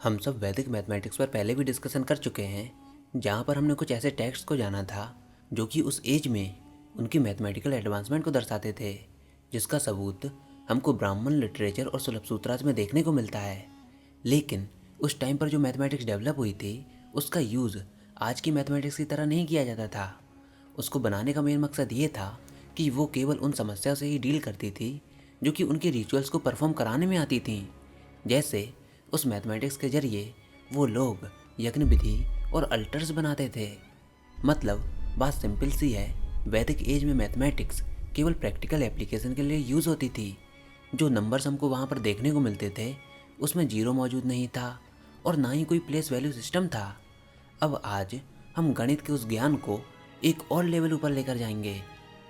हम सब वैदिक मैथमेटिक्स पर पहले भी डिस्कशन कर चुके हैं, जहाँ पर हमने कुछ ऐसे टेक्स्ट को जाना था जो कि उस एज में उनकी मैथमेटिकल एडवांसमेंट को दर्शाते थे, जिसका सबूत हमको ब्राह्मण लिटरेचर और सुलभसूत्राज में देखने को मिलता है। लेकिन उस टाइम पर जो मैथमेटिक्स डेवलप हुई थी, उसका यूज़ आज की मैथमेटिक्स की तरह नहीं किया जाता था। उसको बनाने का मेन मकसद ये था कि वो केवल उन समस्याओं से ही डील करती थी जो कि उनके रिचुअल्स को परफॉर्म कराने में आती थीं। जैसे उस मैथमेटिक्स के जरिए वो लोग यज्ञ विधि और अल्टर्स बनाते थे। मतलब बात सिंपल सी है, वैदिक एज में मैथमेटिक्स केवल प्रैक्टिकल एप्लीकेशन के लिए यूज़ होती थी। जो नंबर्स हमको वहाँ पर देखने को मिलते थे, उसमें जीरो मौजूद नहीं था और ना ही कोई प्लेस वैल्यू सिस्टम था। अब आज हम गणित के उस ज्ञान को एक और लेवल ऊपर लेकर जाएंगे।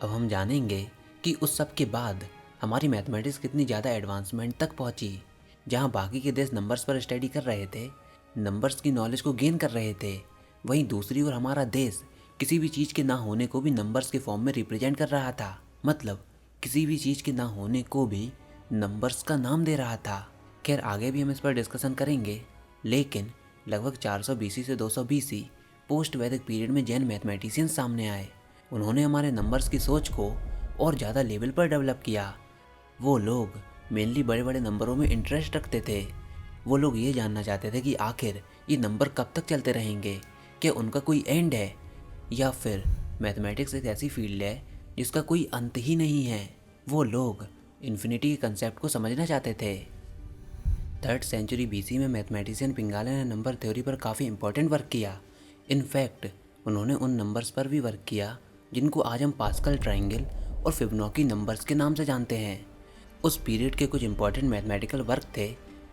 अब हम जानेंगे कि उस सब के बाद हमारी मैथमेटिक्स कितनी ज़्यादा एडवांसमेंट तक पहुंची। जहां बाकी के देश नंबर्स पर स्टडी कर रहे थे, नंबर्स की नॉलेज को गेन कर रहे थे, वहीं दूसरी ओर हमारा देश किसी भी चीज़ के ना होने को भी नंबर्स के फॉर्म में रिप्रेजेंट कर रहा था। मतलब किसी भी चीज़ के ना होने को भी नंबर्स का नाम दे रहा था। खैर, आगे भी हम इस पर डिस्कशन करेंगे, लेकिन लगभग 400 BC से 200 BC पोस्ट वैदिक पीरियड में जैन मैथमेटिशियंस सामने आए। उन्होंने हमारे नंबर्स की सोच को और ज़्यादा लेवल पर डेवलप किया। वो लोग मेनली बड़े बड़े नंबरों में इंटरेस्ट रखते थे। वो लोग ये जानना चाहते थे कि आखिर ये नंबर कब तक चलते रहेंगे, क्या उनका कोई एंड है, या फिर मैथमेटिक्स एक ऐसी फील्ड है जिसका कोई अंत ही नहीं है। वो लोग इन्फिनिटी के कंसेप्ट को समझना चाहते थे। 3rd सेंचुरी BC में मैथमेटिशियन पिंगाले ने नंबर थ्योरी पर काफ़ी इंपॉर्टेंट वर्क किया। इनफैक्ट उन्होंने उन नंबर्स पर भी वर्क किया जिनको आज हम पास्कल ट्रायंगल और फिबोनाची नंबर्स के नाम से जानते हैं। उस पीरियड के कुछ इंपॉर्टेंट मैथमेटिकल वर्क थे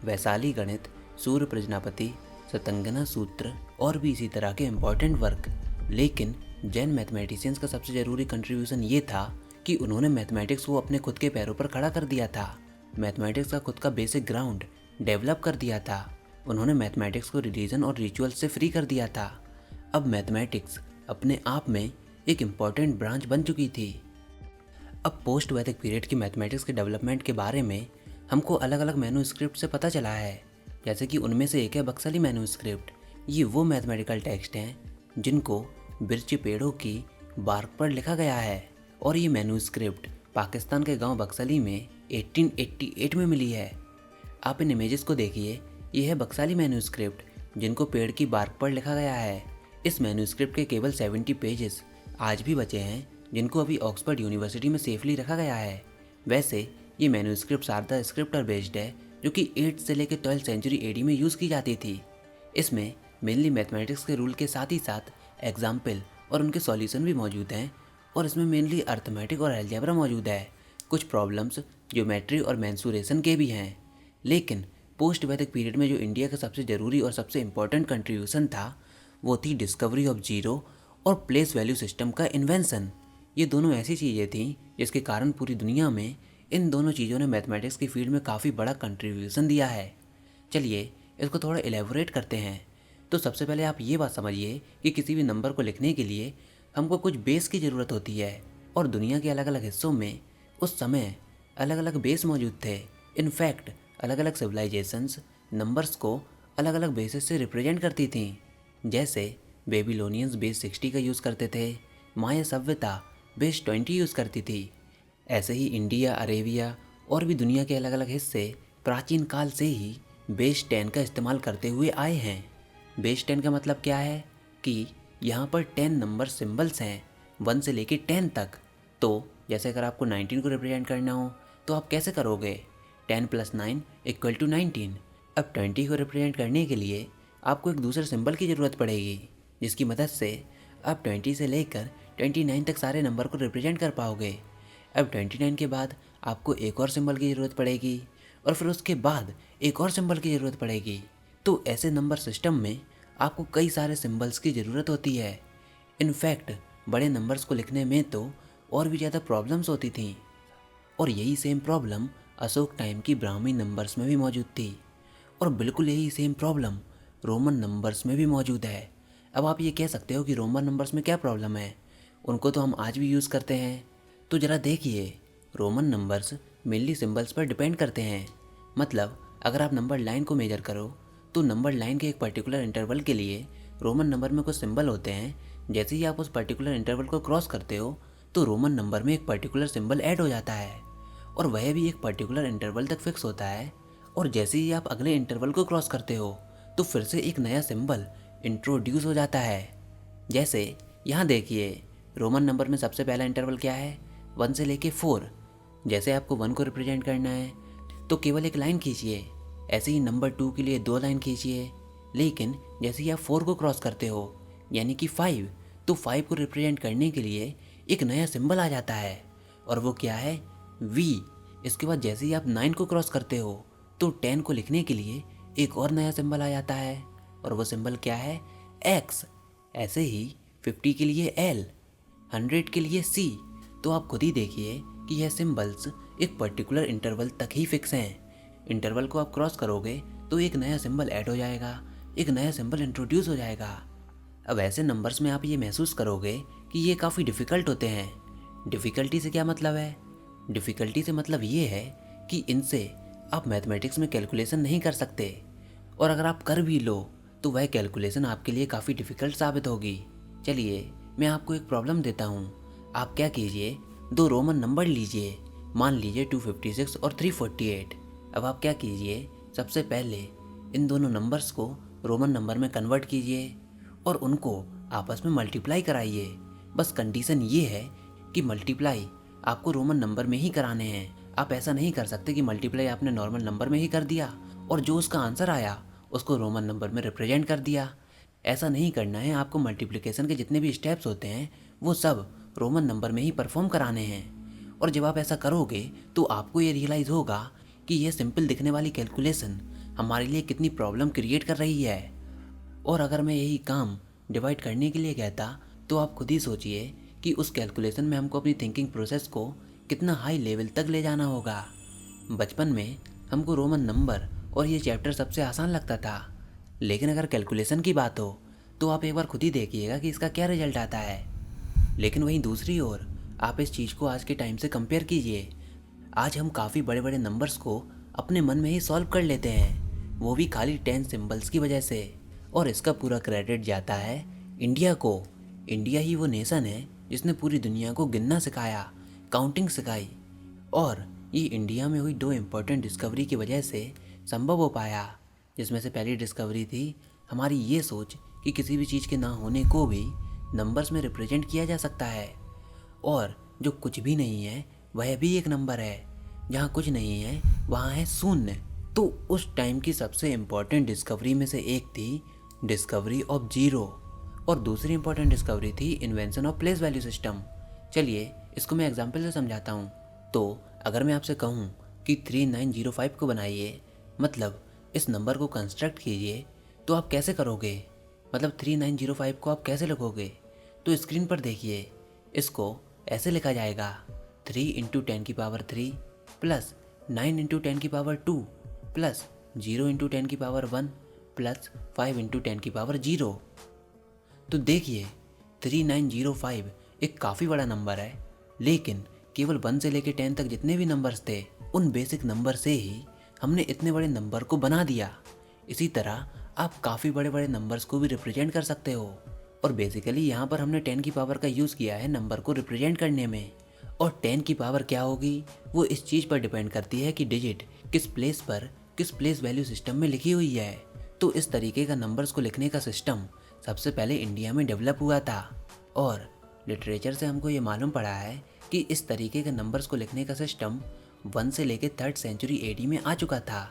वैशाली गणित, सूर्य प्रजनापति, सतंगना सूत्र और भी इसी तरह के इंपॉर्टेंट वर्क। लेकिन जैन मैथमेटिशियंस का सबसे ज़रूरी कंट्रीब्यूशन ये था कि उन्होंने मैथमेटिक्स को अपने खुद के पैरों पर खड़ा कर दिया था। मैथमेटिक्स का खुद का बेसिक ग्राउंड डेवलप कर दिया था। उन्होंने मैथमेटिक्स को रिलीजन और रिचुअल से फ्री कर दिया था। अब मैथमेटिक्स अपने आप में एक इम्पॉर्टेंट ब्रांच बन चुकी थी। अब पोस्ट वैदिक पीरियड की मैथमेटिक्स के डेवलपमेंट के बारे में हमको अलग अलग मैन्यूस्क्रिप्ट से पता चला है। जैसे कि उनमें से एक है बक्सली मैन्यूस्क्रिप्ट। ये वो मैथमेटिकल टेक्स्ट हैं जिनको बिरच पेड़ों की बार्क पर लिखा गया है, और ये मैन्यूस्क्रिप्ट पाकिस्तान के गांव बक्सली में 1888 में मिली है। आप इन इमेजेस को देखिए, ये है बक्सली मैन्यूस्क्रिप्ट जिनको पेड़ की बार्क पर लिखा गया है। इस मैन्यूस्क्रिप्ट के केवल 70 पेजेस आज भी बचे हैं, जिनको अभी ऑक्सफोर्ड यूनिवर्सिटी में सेफली रखा गया है। वैसे ये मैन्यूस्क्रिप्ट शारदा स्क्रिप्टर बेस्ड है, जो कि 8th से लेकर 12th सेंचुरी AD में यूज़ की जाती थी। इसमें मेनली मैथमेटिक्स के रूल के साथ ही साथ एग्जाम्पल और उनके सॉल्यूशन भी मौजूद हैं, और इसमें मेनली अर्थमेटिक और अलजेब्रा मौजूद है। कुछ प्रॉब्लम्स ज्योमेट्री और मेंसुरेशन के भी हैं। लेकिन पोस्ट वैदिक पीरियड में जो इंडिया का सबसे ज़रूरी और सबसे इम्पॉर्टेंट कंट्रीब्यूशन था, वो थी डिस्कवरी ऑफ जीरो और प्लेस वैल्यू सिस्टम का इन्वेंशन। ये दोनों ऐसी चीज़ें थीं जिसके कारण पूरी दुनिया में इन दोनों चीज़ों ने मैथमेटिक्स की फील्ड में काफ़ी बड़ा कंट्रीब्यूशन दिया है। चलिए इसको थोड़ा एलेबोरेट करते हैं। तो सबसे पहले आप ये बात समझिए कि किसी भी नंबर को लिखने के लिए हमको कुछ बेस की ज़रूरत होती है, और दुनिया के अलग अलग हिस्सों में उस समय अलग अलग बेस मौजूद थे। इनफैक्ट अलग अलग सिविलाइजेशंस नंबर्स को अलग अलग बेसिस से रिप्रेजेंट करती थीं। जैसे बेबीलोनियंस बेस 60 का यूज़ करते थे, माया सभ्यता बेस 20 यूज़ करती थी। ऐसे ही इंडिया, अरेबिया और भी दुनिया के अलग अलग हिस्से प्राचीन काल से ही बेस 10 का इस्तेमाल करते हुए आए हैं। बेस 10 का मतलब क्या है कि यहाँ पर 10 नंबर सिंबल्स हैं, 1 से लेके 10 तक। तो जैसे अगर आपको 19 को रिप्रेजेंट करना हो तो आप कैसे करोगे? 10 + 9 = 19। अब 20 को रिप्रेजेंट करने के लिए आपको एक दूसरे सिंबल की ज़रूरत पड़ेगी, जिसकी मदद से आप 20 से लेकर 29 तक सारे नंबर को रिप्रेजेंट कर पाओगे। अब 29 के बाद आपको एक और सिंबल की ज़रूरत पड़ेगी, और फिर उसके बाद एक और सिंबल की ज़रूरत पड़ेगी। तो ऐसे नंबर सिस्टम में आपको कई सारे सिंबल्स की ज़रूरत होती है। इनफैक्ट बड़े नंबर्स को लिखने में तो और भी ज़्यादा प्रॉब्लम्स होती थी, और यही सेम प्रॉब्लम अशोक टाइम की ब्राह्मी नंबर्स में भी मौजूद थी, और बिल्कुल यही सेम प्रॉब्लम रोमन नंबर्स में भी मौजूद है। अब आप ये कह सकते हो कि रोमन नंबर्स में क्या प्रॉब्लम है, उनको तो हम आज भी यूज़ करते हैं। तो ज़रा देखिए, रोमन नंबर्स मेनली सिंबल्स पर डिपेंड करते हैं। मतलब अगर आप नंबर लाइन को मेजर करो तो नंबर लाइन के एक पर्टिकुलर इंटरवल के लिए रोमन नंबर में कुछ सिंबल होते हैं। जैसे ही आप उस पर्टिकुलर इंटरवल को क्रॉस करते हो तो रोमन नंबर में एक पर्टिकुलर सिंबल ऐड हो जाता है और वह भी एक पर्टिकुलर इंटरवल तक फिक्स होता है। और जैसे ही आप अगले इंटरवल को क्रॉस करते हो तो फिर से एक नया सिंबल इंट्रोड्यूस हो जाता है। जैसे यहाँ देखिए, रोमन नंबर में सबसे पहला इंटरवल क्या है, 1 से लेके 4। जैसे आपको 1 को रिप्रेजेंट करना है तो केवल एक लाइन खींचिए। ऐसे ही नंबर 2 के लिए 2 लाइन खींचिए। लेकिन जैसे ही आप 4 को क्रॉस करते हो यानी कि 5, तो 5 को रिप्रेजेंट करने के लिए एक नया सिंबल आ जाता है और वो क्या है, V। इसके बाद जैसे ही आप 9 को क्रॉस करते हो तो 10 को लिखने के लिए एक और नया सिंबल आ जाता है और वो सिंबल क्या है, X। ऐसे ही 50 के लिए L, 100 के लिए C। तो आप खुद ही देखिए कि यह सिंबल्स एक पर्टिकुलर इंटरवल तक ही फिक्स हैं। इंटरवल को आप क्रॉस करोगे तो एक नया सिंबल ऐड हो जाएगा, एक नया सिंबल इंट्रोड्यूस हो जाएगा। अब ऐसे नंबर्स में आप ये महसूस करोगे कि ये काफ़ी डिफ़िकल्ट होते हैं। डिफ़िकल्टी से क्या मतलब है? डिफ़िकल्टी से मतलब ये है कि इनसे आप मैथमेटिक्स में कैलकुलेशन नहीं कर सकते और अगर आप कर भी लो तो वह कैलकुलेशन आपके लिए काफ़ी डिफ़िकल्ट साबित होगी। चलिए मैं आपको एक प्रॉब्लम देता हूँ। आप क्या कीजिए, 2 रोमन नंबर लीजिए, मान लीजिए 256 और 348। अब आप क्या कीजिए, सबसे पहले इन दोनों नंबर्स को रोमन नंबर में कन्वर्ट कीजिए और उनको आपस में मल्टीप्लाई कराइए। बस कंडीशन ये है कि मल्टीप्लाई आपको रोमन नंबर में ही कराने हैं। आप ऐसा नहीं कर सकते कि मल्टीप्लाई आपने नॉर्मल नंबर में ही कर दिया और जो उसका आंसर आया उसको रोमन नंबर में रिप्रेजेंट कर दिया। ऐसा नहीं करना है। आपको मल्टीप्लिकेशन के जितने भी स्टेप्स होते हैं वो सब रोमन नंबर में ही परफॉर्म कराने हैं। और जब आप ऐसा करोगे तो आपको ये रियलाइज़ होगा कि यह सिंपल दिखने वाली कैलकुलेशन हमारे लिए कितनी प्रॉब्लम क्रिएट कर रही है। और अगर मैं यही काम डिवाइड करने के लिए कहता तो आप खुद ही सोचिए कि उस कैलकुलेशन में हमको अपनी थिंकिंग प्रोसेस को कितना हाई लेवल तक ले जाना होगा। बचपन में हमको रोमन नंबर और ये चैप्टर सबसे आसान लगता था, लेकिन अगर कैलकुलेशन की बात हो तो आप एक बार खुद ही देखिएगा कि इसका क्या रिजल्ट आता है। लेकिन वहीं दूसरी ओर आप इस चीज़ को आज के टाइम से कंपेयर कीजिए। आज हम काफ़ी बड़े बड़े नंबर्स को अपने मन में ही सॉल्व कर लेते हैं, वो भी खाली 10 सिंबल्स की वजह से। और इसका पूरा क्रेडिट जाता है इंडिया को। इंडिया ही वो नेशन है जिसने पूरी दुनिया को गिनना सिखाया, काउंटिंग सिखाई। और ये इंडिया में हुई 2 इम्पोर्टेंट डिस्कवरी की वजह से संभव हो पाया, जिसमें से पहली डिस्कवरी थी हमारी ये सोच कि किसी भी चीज़ के ना होने को भी नंबर्स में रिप्रेजेंट किया जा सकता है और जो कुछ भी नहीं है वह भी एक नंबर है। जहाँ कुछ नहीं है वहाँ है शून्य। तो उस टाइम की सबसे इम्पोर्टेंट डिस्कवरी में से एक थी डिस्कवरी ऑफ जीरो और दूसरी इम्पोर्टेंट डिस्कवरी थी invention of place value system. चलिए इसको मैं एग्जांपल से समझाता हूँ। तो अगर मैं आपसे कहूँ कि 3905 को बनाइए, मतलब इस नंबर को कंस्ट्रक्ट कीजिए, तो आप कैसे करोगे? मतलब 3905 को आप कैसे लिखोगे? तो स्क्रीन पर देखिए, इसको ऐसे लिखा जाएगा 3 इंटू 10 की पावर 3 प्लस 9 इंटू 10 की पावर 2 प्लस 0 इंटू 10 की पावर 1 प्लस 5 इंटू 10 की पावर 0। तो देखिए 3905 एक काफ़ी बड़ा नंबर है, लेकिन केवल 1 से लेकर 10 तक जितने भी नंबर्स थे उन बेसिक नंबर से ही हमने इतने बड़े नंबर को बना दिया। इसी तरह आप काफ़ी बड़े बड़े नंबर्स को भी रिप्रेजेंट कर सकते हो और बेसिकली यहाँ पर हमने 10 की पावर का यूज़ किया है नंबर को रिप्रेजेंट करने में। और 10 की पावर क्या होगी वो इस चीज़ पर डिपेंड करती है कि डिजिट किस प्लेस पर किस प्लेस वैल्यू सिस्टम में लिखी हुई है। तो इस तरीके का नंबर्स को लिखने का सिस्टम सबसे पहले इंडिया में डेवलप हुआ था और लिटरेचर से हमको ये मालूम पड़ा है कि इस तरीके के नंबर्स को लिखने का सिस्टम 1 से लेकर 3rd सेंचुरी एडी में आ चुका था।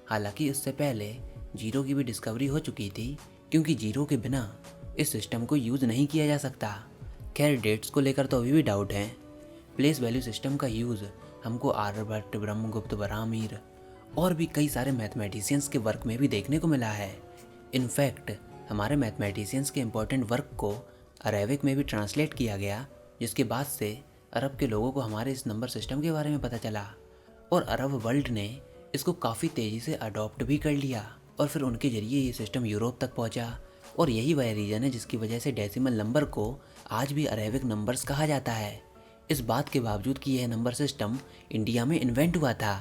हालांकि इससे पहले जीरो की भी डिस्कवरी हो चुकी थी, क्योंकि जीरो के बिना इस सिस्टम को यूज़ नहीं किया जा सकता। खैर डेट्स को लेकर तो अभी भी डाउट है। प्लेस वैल्यू सिस्टम का यूज़ हमको आर्यभट्ट, ब्रह्मगुप्त, बरहामीर और भी कई सारे मैथमेटिशियंस के वर्क में भी देखने को मिला है। इनफैक्ट हमारे मैथमेटिशियंस के इम्पोर्टेंट वर्क को अरेबिक में भी ट्रांसलेट किया गया, जिसके बाद से अरब के लोगों को हमारे इस नंबर सिस्टम के बारे में पता चला और अरब वर्ल्ड ने इसको काफ़ी तेज़ी से अडॉप्ट भी कर लिया और फिर उनके ज़रिए ये सिस्टम यूरोप तक पहुंचा। और यही वह रीज़न है जिसकी वजह से डेसिमल नंबर को आज भी अरेबिक नंबर्स कहा जाता है, इस बात के बावजूद कि यह नंबर सिस्टम इंडिया में इन्वेंट हुआ था।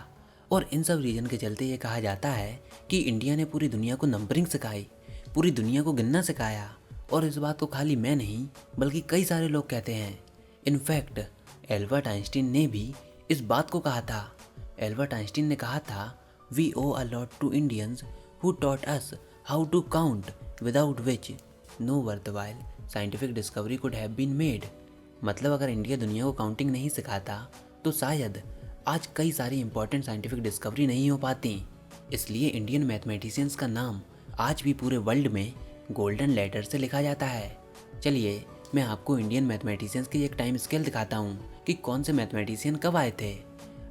और इन सब रीजन के चलते ये कहा जाता है कि इंडिया ने पूरी दुनिया को नंबरिंग सिखाई, पूरी दुनिया को गिनना सिखाया। और इस बात को खाली मैं नहीं बल्कि कई सारे लोग कहते हैं। इनफैक्ट एल्बर्ट आइंस्टीन ने भी इस बात को कहा था। एल्बर्ट आइंस्टीन ने कहा था, we owe a lot to Indians who taught us how to count without which no worthwhile scientific discovery could have been made. मतलब अगर इंडिया दुनिया को काउंटिंग नहीं सिखाता तो शायद आज कई सारी इंपॉर्टेंट साइंटिफिक डिस्कवरी नहीं हो पाती। इसलिए इंडियन मैथमेटिशियंस का नाम आज भी पूरे वर्ल्ड में गोल्डन लेटर से लिखा जाता है। चलिए मैं आपको इंडियन मैथमेटिशियंस की एक टाइम स्केल दिखाता हूँ कि कौन से मैथमेटिशियन कब आए थे।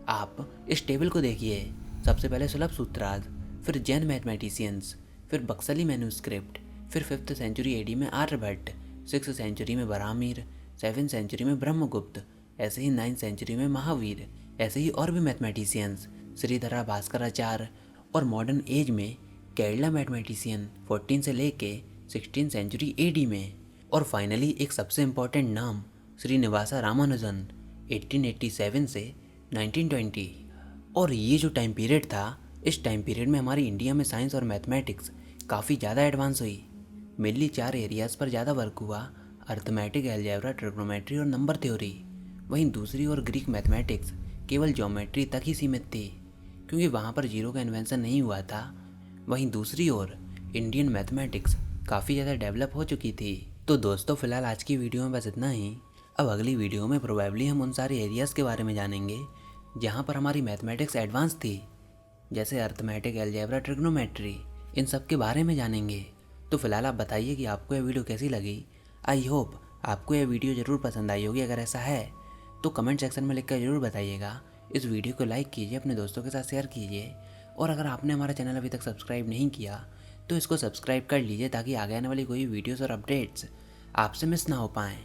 आप इस टेबल को देखिए। सबसे पहले सुलभ सूत्रार्थ, फिर जैन मैथमेटिशियंस, फिर बक्सली मैन्यूस्क्रिप्ट, फिर 5th सेंचुरी एडी में आर्यभट्ट, 6th सेंचुरी में बराहमीर, 7th सेंचुरी में ब्रह्मगुप्त, ऐसे ही 9th सेंचुरी में महावीर, ऐसे ही और भी मैथमेटिशियंस, श्रीधरा भास्कराचार्य, और मॉडर्न एज में केरला मैथमेटिशियन 14 से लेके 16th सेंचुरी एडी में। और फाइनली एक सबसे इम्पॉर्टेंट नाम श्रीनिवासा रामानुजन 1887 से 1920। और ये जो टाइम पीरियड था, इस टाइम पीरियड में हमारी इंडिया में साइंस और मैथमेटिक्स काफ़ी ज़्यादा एडवांस हुई। मेनली 4 एरियाज़ पर ज़्यादा वर्क हुआ, अर्थमेटिक, अलजेब्रा, ट्रिग्नोमेट्री और नंबर थ्योरी। वहीं दूसरी ओर ग्रीक मैथमेटिक्स केवल ज्योमेट्री तक ही सीमित थी क्योंकि वहाँ पर जीरो का इन्वेंशन नहीं हुआ था। वहीं दूसरी ओर इंडियन मैथमेटिक्स काफ़ी ज़्यादा डेवलप हो चुकी थी। तो दोस्तों फ़िलहाल आज की वीडियो में बस इतना ही। अब अगली वीडियो में प्रोबेबली हम उन सारे एरियाज़ के बारे में जानेंगे जहाँ पर हमारी मैथमेटिक्स एडवांस थी, जैसे अर्थमेटिक, अलजेब्रा, ट्रिग्नोमेट्री, इन सब के बारे में जानेंगे। तो फिलहाल आप बताइए कि आपको यह वीडियो कैसी लगी। आई होप आपको यह वीडियो ज़रूर पसंद आई होगी। अगर ऐसा है तो कमेंट सेक्शन में लिखकर ज़रूर बताइएगा। इस वीडियो को लाइक कीजिए, अपने दोस्तों के साथ शेयर कीजिए, और अगर आपने हमारा चैनल अभी तक सब्सक्राइब नहीं किया तो इसको सब्सक्राइब कर लीजिए ताकि आगे आने वाली कोई वीडियोज़ और अपडेट्स आपसे मिस ना हो पाएँ।